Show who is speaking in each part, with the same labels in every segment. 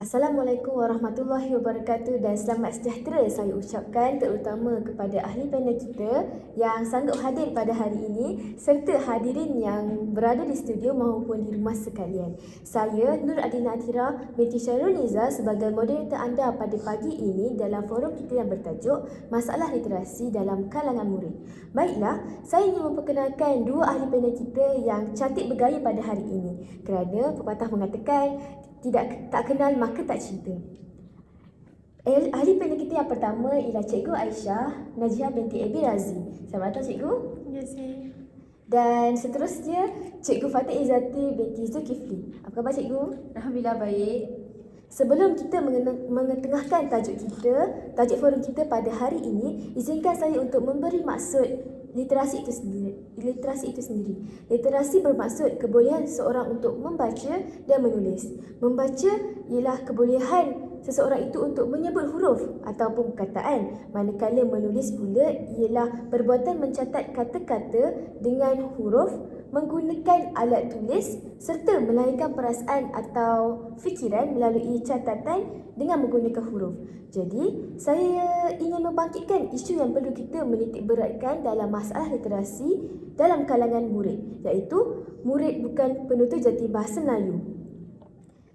Speaker 1: Assalamualaikum warahmatullahi wabarakatuh dan selamat sejahtera saya ucapkan terutama kepada ahli panel kita yang sanggup hadir pada hari ini serta hadirin yang berada di studio maupun di rumah sekalian. Saya Nur Adina Atira binti Syahrul Niza sebagai moderator anda pada pagi ini dalam forum kita yang bertajuk Masalah Literasi dalam Kalangan Murid. Baiklah, saya ingin memperkenalkan dua ahli panel kita yang cantik bergaya pada hari ini kerana pepatah mengatakan tak kenal maka tak cinta. Ahli panel kita yang pertama ialah Cikgu Aisyah Najiha binti Abi Razi. Selamat datang Cikgu.
Speaker 2: Ya, saya.
Speaker 1: Dan seterusnya Cikgu Fatih Izzati binti Zulkifli. Apa khabar Cikgu?
Speaker 2: Alhamdulillah baik.
Speaker 1: Sebelum kita mengetengahkan tajuk forum kita pada hari ini, izinkan saya untuk memberi maksud literasi itu sendiri. Literasi bermaksud kebolehan seseorang untuk membaca dan menulis. Membaca ialah kebolehan seseorang itu untuk menyebut huruf ataupun perkataan, manakala menulis pula ialah perbuatan mencatat kata-kata dengan huruf menggunakan alat tulis serta melahirkan perasaan atau fikiran melalui catatan dengan menggunakan huruf. Jadi, saya ingin membangkitkan isu yang perlu kita menitik beratkan dalam masalah literasi dalam kalangan murid, iaitu murid bukan penutur jati bahasa Melayu.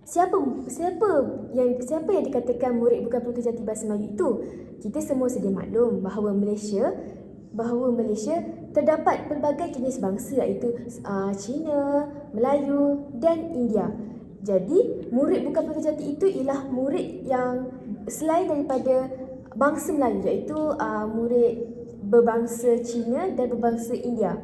Speaker 1: Siapa yang dikatakan murid bukan penutur jati bahasa Melayu itu? Kita semua sedia maklum bahawa Malaysia terdapat pelbagai jenis bangsa iaitu Cina, Melayu dan India. Jadi, murid bukan penutur jati itu ialah murid yang selain daripada bangsa Melayu iaitu murid berbangsa Cina dan berbangsa India.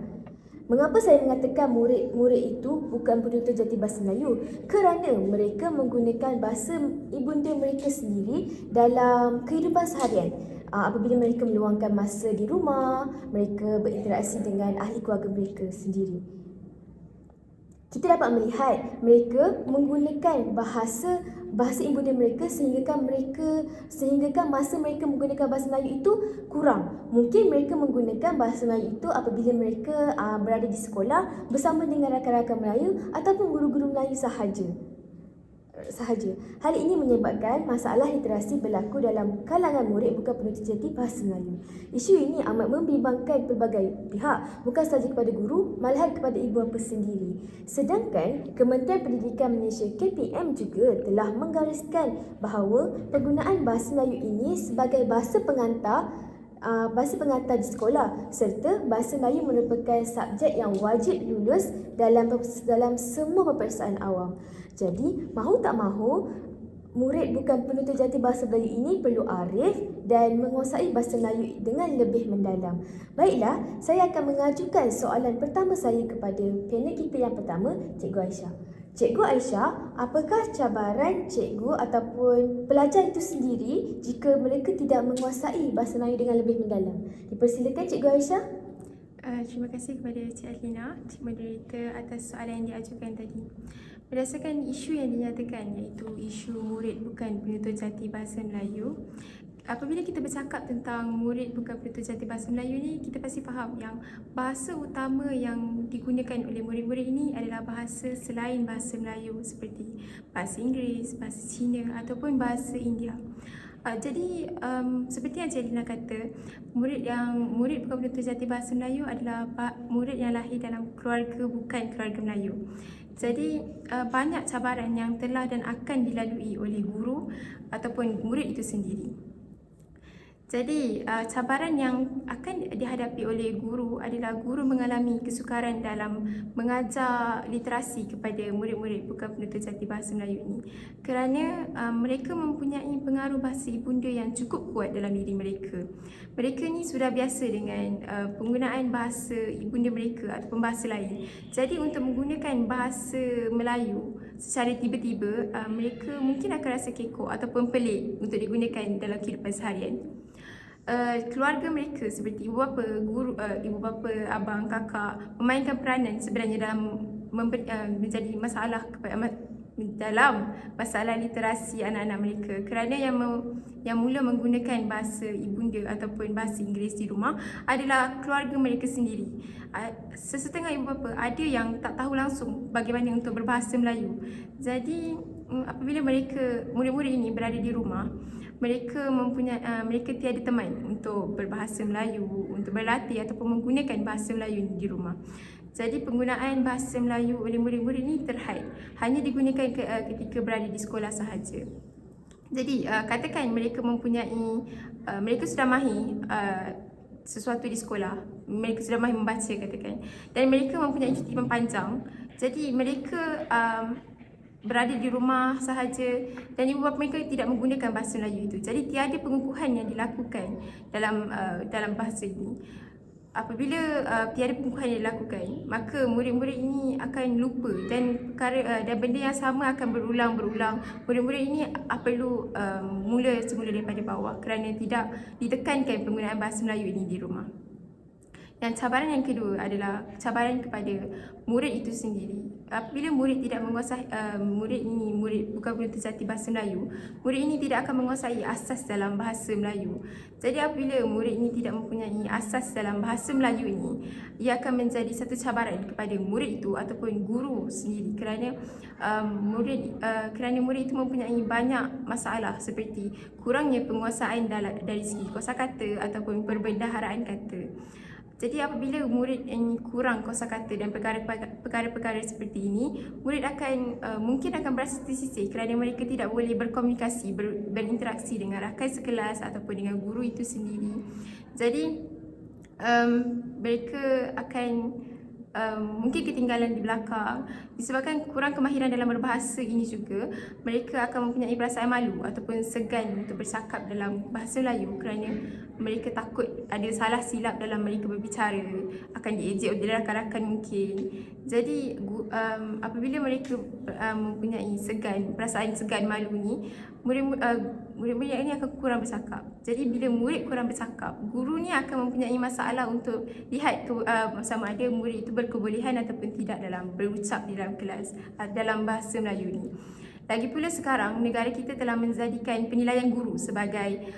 Speaker 1: Mengapa saya mengatakan murid itu bukan penutur jati bahasa Melayu? Kerana mereka menggunakan bahasa ibunda mereka sendiri dalam kehidupan seharian. Apabila mereka meluangkan masa di rumah, mereka berinteraksi dengan ahli keluarga mereka sendiri. Kita dapat melihat mereka menggunakan bahasa ibunda mereka sehinggakan masa mereka menggunakan bahasa Melayu itu kurang. Mungkin mereka menggunakan bahasa Melayu itu apabila mereka berada di sekolah bersama dengan rakan-rakan Melayu ataupun guru-guru Melayu sahaja. Hal ini menyebabkan masalah literasi berlaku dalam kalangan murid bukan penutur jati bahasa Melayu. Isu ini amat membimbangkan pelbagai pihak, bukan sahaja kepada guru, malahan kepada ibu bapa sendiri. Sedangkan Kementerian Pendidikan Malaysia KPM juga telah menggariskan bahawa penggunaan bahasa Melayu ini sebagai bahasa pengantar di sekolah serta bahasa Melayu merupakan subjek yang wajib lulus dalam semua peperiksaan awam. Jadi, mahu tak mahu, murid bukan penutur jati bahasa Melayu ini perlu arif dan menguasai bahasa Melayu dengan lebih mendalam. Baiklah, saya akan mengajukan soalan pertama saya kepada panel kita yang pertama, Cikgu Aisyah. Cikgu Aisyah, apakah cabaran cikgu ataupun pelajar itu sendiri jika mereka tidak menguasai bahasa Melayu dengan lebih mendalam? Dipersilakan Cikgu Aisyah.
Speaker 2: Terima kasih kepada Cik Alina, Cik Moderator atas soalan yang diajukan tadi. Berdasarkan isu yang dinyatakan iaitu isu murid bukan penutur jati bahasa Melayu, apabila kita bercakap tentang murid bukan penutur jati bahasa Melayu ni, kita pasti faham yang bahasa utama yang digunakan oleh murid-murid ini adalah bahasa selain bahasa Melayu seperti bahasa Inggeris, bahasa Cina ataupun bahasa India. Jadi seperti yang Cik Alina kata, murid bukan penutur jati bahasa Melayu adalah murid yang lahir dalam keluarga bukan keluarga Melayu. Jadi banyak cabaran yang telah dan akan dilalui oleh guru ataupun murid itu sendiri. Jadi cabaran yang akan dihadapi oleh guru adalah guru mengalami kesukaran dalam mengajar literasi kepada murid-murid bukan penutur jati bahasa Melayu ini kerana mereka mempunyai pengaruh bahasa ibunda yang cukup kuat dalam diri mereka. Mereka ni sudah biasa dengan penggunaan bahasa ibunda mereka ataupun bahasa lain. Jadi untuk menggunakan bahasa Melayu secara tiba-tiba, mereka mungkin akan rasa kekok ataupun pelik untuk digunakan dalam kehidupan seharian. Keluarga mereka seperti ibu bapa, abang, kakak memainkan peranan sebenarnya dalam menjadi masalah dalam masalah literasi anak-anak mereka, kerana yang mula menggunakan bahasa ibunda ataupun bahasa Inggeris di rumah adalah keluarga mereka sendiri. Sesetengah ibu bapa ada yang tak tahu langsung bagaimana untuk berbahasa Melayu. Jadi apabila murid-murid ini berada di rumah, mereka tiada teman untuk berbahasa Melayu, untuk berlatih ataupun menggunakan bahasa Melayu di rumah. Jadi penggunaan bahasa Melayu oleh murid-murid ini terhad, hanya digunakan ketika berada di sekolah sahaja. Jadi katakan mereka sudah mahir sesuatu di sekolah, mereka sudah mahir membaca katakan, dan mereka mempunyai cuti panjang. Jadi mereka berada di rumah sahaja dan ibu bapa mereka tidak menggunakan bahasa Melayu itu. Jadi tiada pengukuhan yang dilakukan dalam bahasa ini. Apabila tiada pengukuhan yang dilakukan, maka murid-murid ini akan lupa dan benda yang sama akan berulang. Murid-murid ini perlu mula semula daripada bawah kerana tidak ditekankan penggunaan bahasa Melayu ini di rumah. Dan cabaran yang kedua adalah cabaran kepada murid itu sendiri. Apabila murid tidak menguasai, murid bukan penutur jati bahasa Melayu, murid ini tidak akan menguasai asas dalam bahasa Melayu. Jadi apabila murid ini tidak mempunyai asas dalam bahasa Melayu ini, ia akan menjadi satu cabaran kepada murid itu ataupun guru sendiri, kerana murid itu mempunyai banyak masalah seperti kurangnya penguasaan dari segi kosakata ataupun perbendaharaan kata. Jadi apabila murid yang kurang kosakata dan perkara-perkara seperti ini, murid mungkin akan berasa tersisih kerana mereka tidak boleh berkomunikasi, berinteraksi dengan rakan sekelas ataupun dengan guru itu sendiri. Jadi mereka akan mungkin ketinggalan di belakang. Disebabkan kurang kemahiran dalam berbahasa ini juga, mereka akan mempunyai perasaan malu ataupun segan untuk bercakap dalam bahasa Melayu kerana mereka takut ada salah silap dalam mereka berbicara, akan diejek oleh rakan-rakan mungkin. Jadi apabila mereka mempunyai perasaan segan, malu ni, murid-murid ini akan kurang bercakap. Jadi bila murid kurang bercakap, guru ni akan mempunyai masalah untuk lihat sama ada murid itu berkebolehan ataupun tidak dalam berucap di dalam kelas dalam bahasa Melayu ni. Lagi pula sekarang negara kita telah menjadikan penilaian guru sebagai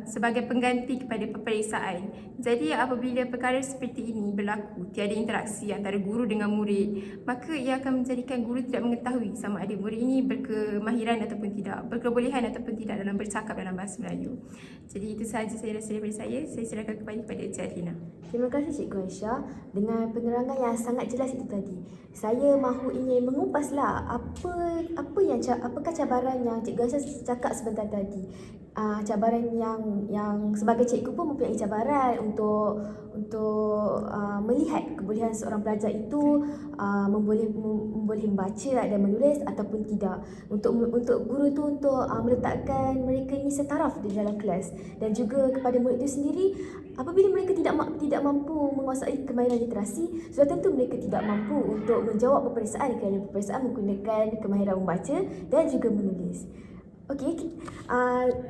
Speaker 2: sebagai pengganti kepada peperiksaan. Jadi apabila perkara seperti ini berlaku, tiada interaksi antara guru dengan murid, maka ia akan menjadikan guru tidak mengetahui sama ada murid ini berkemahiran ataupun tidak, berkebolehan ataupun tidak dalam bercakap dalam bahasa Melayu. Jadi itu sahaja saya rasa daripada saya. Saya serahkan kembali kepada Encik Adlina.
Speaker 1: Terima kasih Cikgu Aisyah dengan penerangan yang sangat jelas itu tadi. Saya mahu ingin mengupaslah apakah cabaran yang Cikgu Aisyah cakap sebentar tadi. Cabaran yang sebagai cikgu pun mempunyai cabaran untuk melihat kebolehan seorang pelajar itu memboleh membaca dan menulis ataupun tidak. Untuk guru itu untuk meletakkan mereka ini setaraf di dalam kelas, dan juga kepada murid itu sendiri, apabila mereka tidak mampu menguasai kemahiran literasi, sudah tentu mereka tidak mampu untuk menjawab peperiksaan kerana peperiksaan menggunakan kemahiran membaca dan juga menulis. Okey,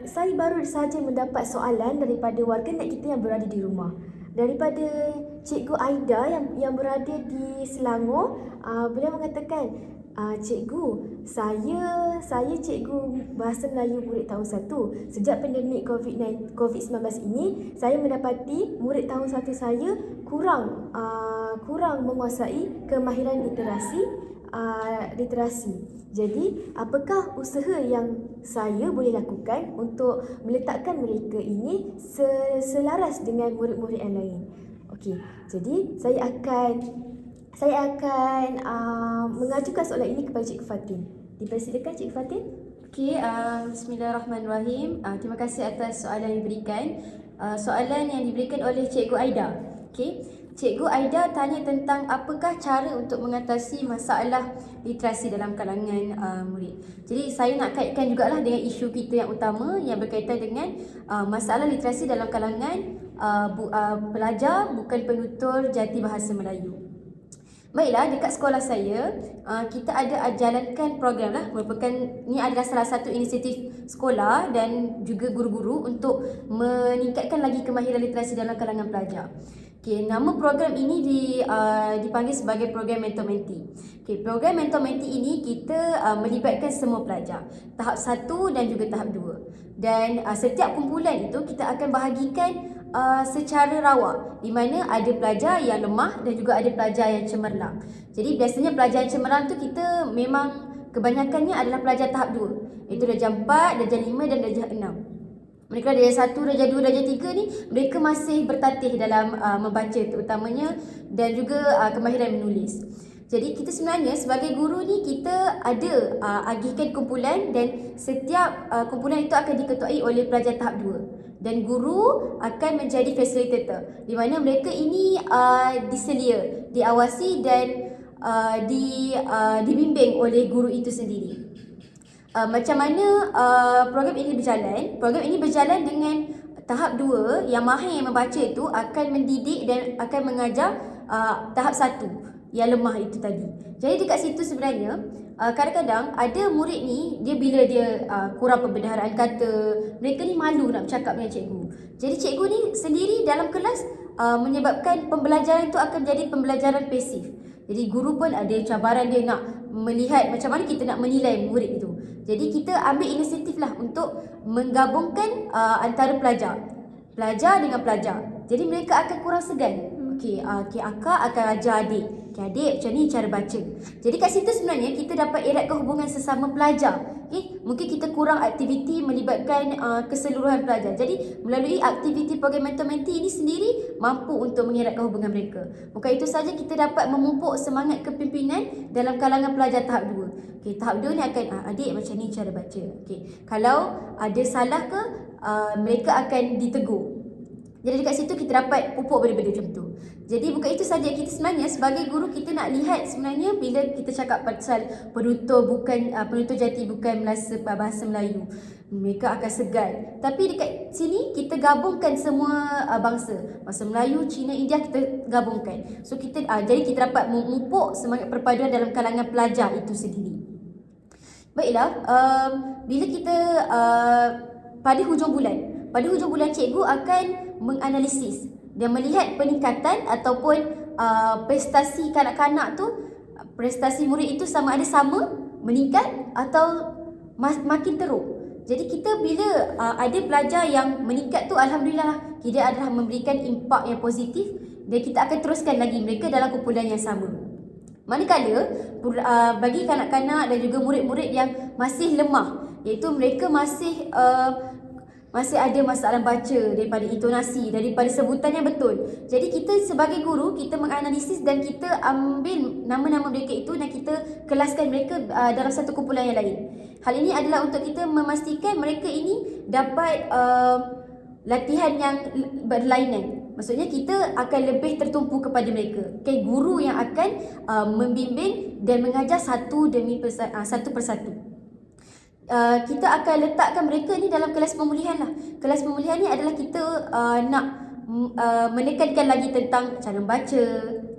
Speaker 1: saya baru saja mendapat soalan daripada warganet kita yang berada di rumah. Daripada Cikgu Aida yang berada di Selangor, beliau mengatakan, Cikgu, saya cikgu bahasa Melayu murid tahun 1. Sejak pandemik COVID-19 ini, saya mendapati murid tahun 1 saya kurang menguasai kemahiran literasi. Jadi, apakah usaha yang saya boleh lakukan untuk meletakkan mereka ini selaras dengan murid-murid yang lain? Okey, jadi saya akan mengajukan soalan ini kepada Cikgu Fatin. Dipersilakan Cikgu Fatin.
Speaker 3: Okey, bismillahirrahmanirrahim. Terima kasih atas soalan yang diberikan. Soalan yang diberikan oleh Cikgu Aida. Okey, Cikgu Aida tanya tentang apakah cara untuk mengatasi masalah literasi dalam kalangan murid. Jadi saya nak kaitkan jugalah dengan isu kita yang utama yang berkaitan dengan masalah literasi dalam kalangan pelajar bukan penutur jati bahasa Melayu. Baiklah, dekat sekolah saya, kita ada jalankan program lah, merupakan ni adalah salah satu inisiatif sekolah dan juga guru-guru untuk meningkatkan lagi kemahiran literasi dalam kalangan pelajar. Okey, nama program ini dipanggil sebagai program mentor-mentee. Okey, program mentor-mentee ini kita melibatkan semua pelajar, tahap 1 dan juga tahap 2. Dan setiap kumpulan itu kita akan bahagikan secara rawak, di mana ada pelajar yang lemah dan juga ada pelajar yang cemerlang. Jadi biasanya pelajar yang cemerlang tu kita memang kebanyakannya adalah pelajar tahap 2. Itu darjah 4, darjah 5 dan darjah 6. Mereka darjah 1, darjah 2, darjah 3 ni mereka masih bertatih dalam membaca terutamanya dan juga kemahiran menulis. Jadi kita sebenarnya sebagai guru ni kita ada agihkan kumpulan dan setiap kumpulan itu akan diketuai oleh pelajar tahap 2. Dan guru akan menjadi facilitator, di mana mereka ini diselia, diawasi dan dibimbing oleh guru itu sendiri. Macam mana program ini berjalan? Program ini berjalan dengan tahap 2 yang mahir membaca itu akan mendidik dan akan mengajar tahap 1 yang lemah itu tadi. Jadi dekat situ sebenarnya kadang-kadang ada murid ni bila dia kurang pembendaharaan kata, mereka ni malu nak bercakap dengan cikgu. Jadi cikgu ni sendiri dalam kelas menyebabkan pembelajaran itu akan jadi pembelajaran pasif. Jadi guru pun ada cabaran dia nak melihat macam mana kita nak menilai murid itu. Jadi kita ambil inisiatif lah untuk menggabungkan antara pelajar dengan pelajar. Jadi mereka akan kurang segan. Okey, akak akan ajar adik. Okey, adik macam ni cara baca. Jadi kat situ sebenarnya kita dapat eratkan hubungan sesama pelajar. Okey, mungkin kita kurang aktiviti melibatkan keseluruhan pelajar. Jadi melalui aktiviti program mentor-mentee ini sendiri mampu untuk mengeratkan hubungan mereka. Bukan itu saja, kita dapat memupuk semangat kepimpinan dalam kalangan pelajar tahap 2. Okey, tahap 2 ni akan adik macam ni cara baca. Okey, kalau ada salah ke mereka akan ditegur. Jadi dekat situ kita dapat pupuk benda-benda macam tu. Jadi bukan itu saja, kita sebenarnya sebagai guru kita nak lihat sebenarnya bila kita cakap pasal penutur jati bukan bahasa Melayu, mereka akan segan. Tapi dekat sini kita gabungkan semua bangsa Melayu, Cina, India kita gabungkan. So jadi kita dapat memupuk semangat perpaduan dalam kalangan pelajar itu sendiri. Baiklah, bila kita pada hujung bulan cikgu akan menganalisis dan melihat peningkatan ataupun prestasi kanak-kanak tu, prestasi murid itu sama, meningkat atau makin teruk. Jadi kita bila ada pelajar yang meningkat tu, alhamdulillah kita adalah memberikan impak yang positif dan kita akan teruskan lagi mereka dalam kumpulan yang sama. Manakala bagi kanak-kanak dan juga murid-murid yang masih lemah, iaitu mereka masih ada masalah baca, daripada intonasi, daripada sebutan yang betul. Jadi kita sebagai guru, kita menganalisis dan kita ambil nama-nama mereka itu dan kita kelaskan mereka dalam satu kumpulan yang lain. Hal ini adalah untuk kita memastikan mereka ini dapat latihan yang berlainan. Maksudnya kita akan lebih tertumpu kepada mereka. Okay, guru yang akan membimbing dan mengajar satu persatu. Kita akan letakkan mereka ni dalam kelas pemulihan lah. Kelas pemulihan ni adalah kita nak menekankan lagi tentang cara membaca,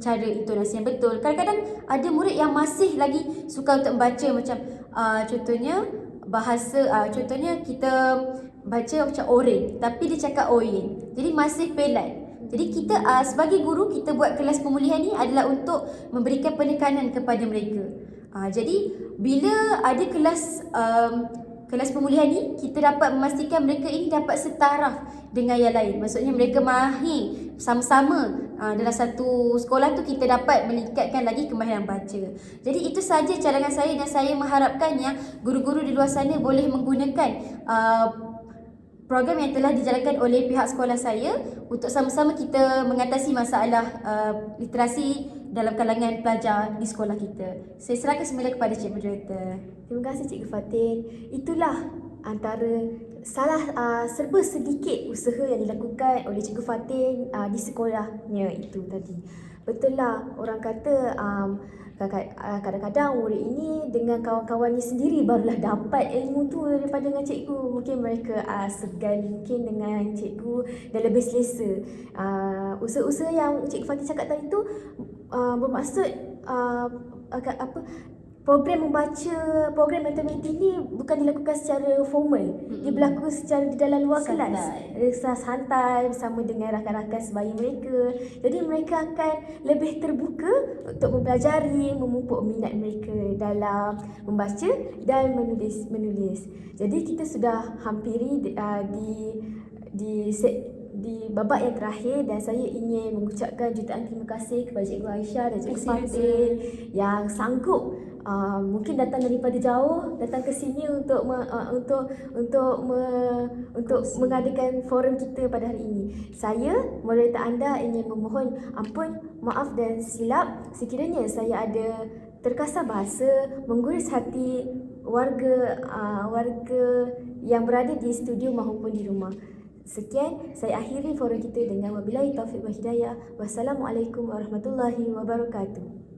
Speaker 3: cara intonasi yang betul. Kadang-kadang ada murid yang masih lagi suka untuk membaca macam contohnya bahasa, contohnya kita baca macam oren tapi dia cakap oyen. Jadi masih pelat. Jadi kita sebagai guru, kita buat kelas pemulihan ni adalah untuk memberikan penekanan kepada mereka. Jadi bila ada kelas pemulihan ni, kita dapat memastikan mereka ini dapat setaraf dengan yang lain. Maksudnya mereka mahir sama-sama dalam satu sekolah tu, kita dapat meningkatkan lagi kemahiran baca. Jadi itu saja cadangan saya dan saya mengharapkan yang guru-guru di luar sana boleh menggunakan program yang telah dijalankan oleh pihak sekolah saya untuk sama-sama kita mengatasi masalah literasi dalam kalangan pelajar di sekolah kita. Saya serahkan semula kepada Cik Moderator.
Speaker 1: Terima kasih Cikgu Fatin. Itulah antara serba sedikit usaha yang dilakukan oleh Cikgu Fatin di sekolahnya itu tadi. Betul lah, orang kata kadang-kadang murid ini dengan kawan-kawannya sendiri barulah dapat ilmu tu daripada dengan cikgu. Mungkin mereka segan mungkin dengan cikgu dan lebih selesa. Usaha-usaha yang Cikgu Fatin cakap tadi tu bermaksud program matematik ni bukan dilakukan secara formal. Dia berlaku secara di dalam luar
Speaker 3: Santai.
Speaker 1: kelas. Santai bersama dengan rakan-rakan sebaya mereka. Jadi mereka akan lebih terbuka untuk mempelajari, memupuk minat mereka dalam membaca dan menulis. Jadi kita sudah hampiri di babak yang terakhir, dan saya ingin mengucapkan jutaan terima kasih kepada Cikgu Aisyah dan Cikgu Fatil yang sanggup mungkin datang daripada jauh, datang ke sini untuk mengadakan forum kita pada hari ini. Saya, moderator anda, ingin memohon ampun, maaf dan silap sekiranya saya ada terkasar bahasa menggurus hati warga yang berada di studio maupun di rumah. Sekian, saya akhiri forum kita dengan wabillahi taufiq wal hidayah. Wassalamualaikum warahmatullahi wabarakatuh.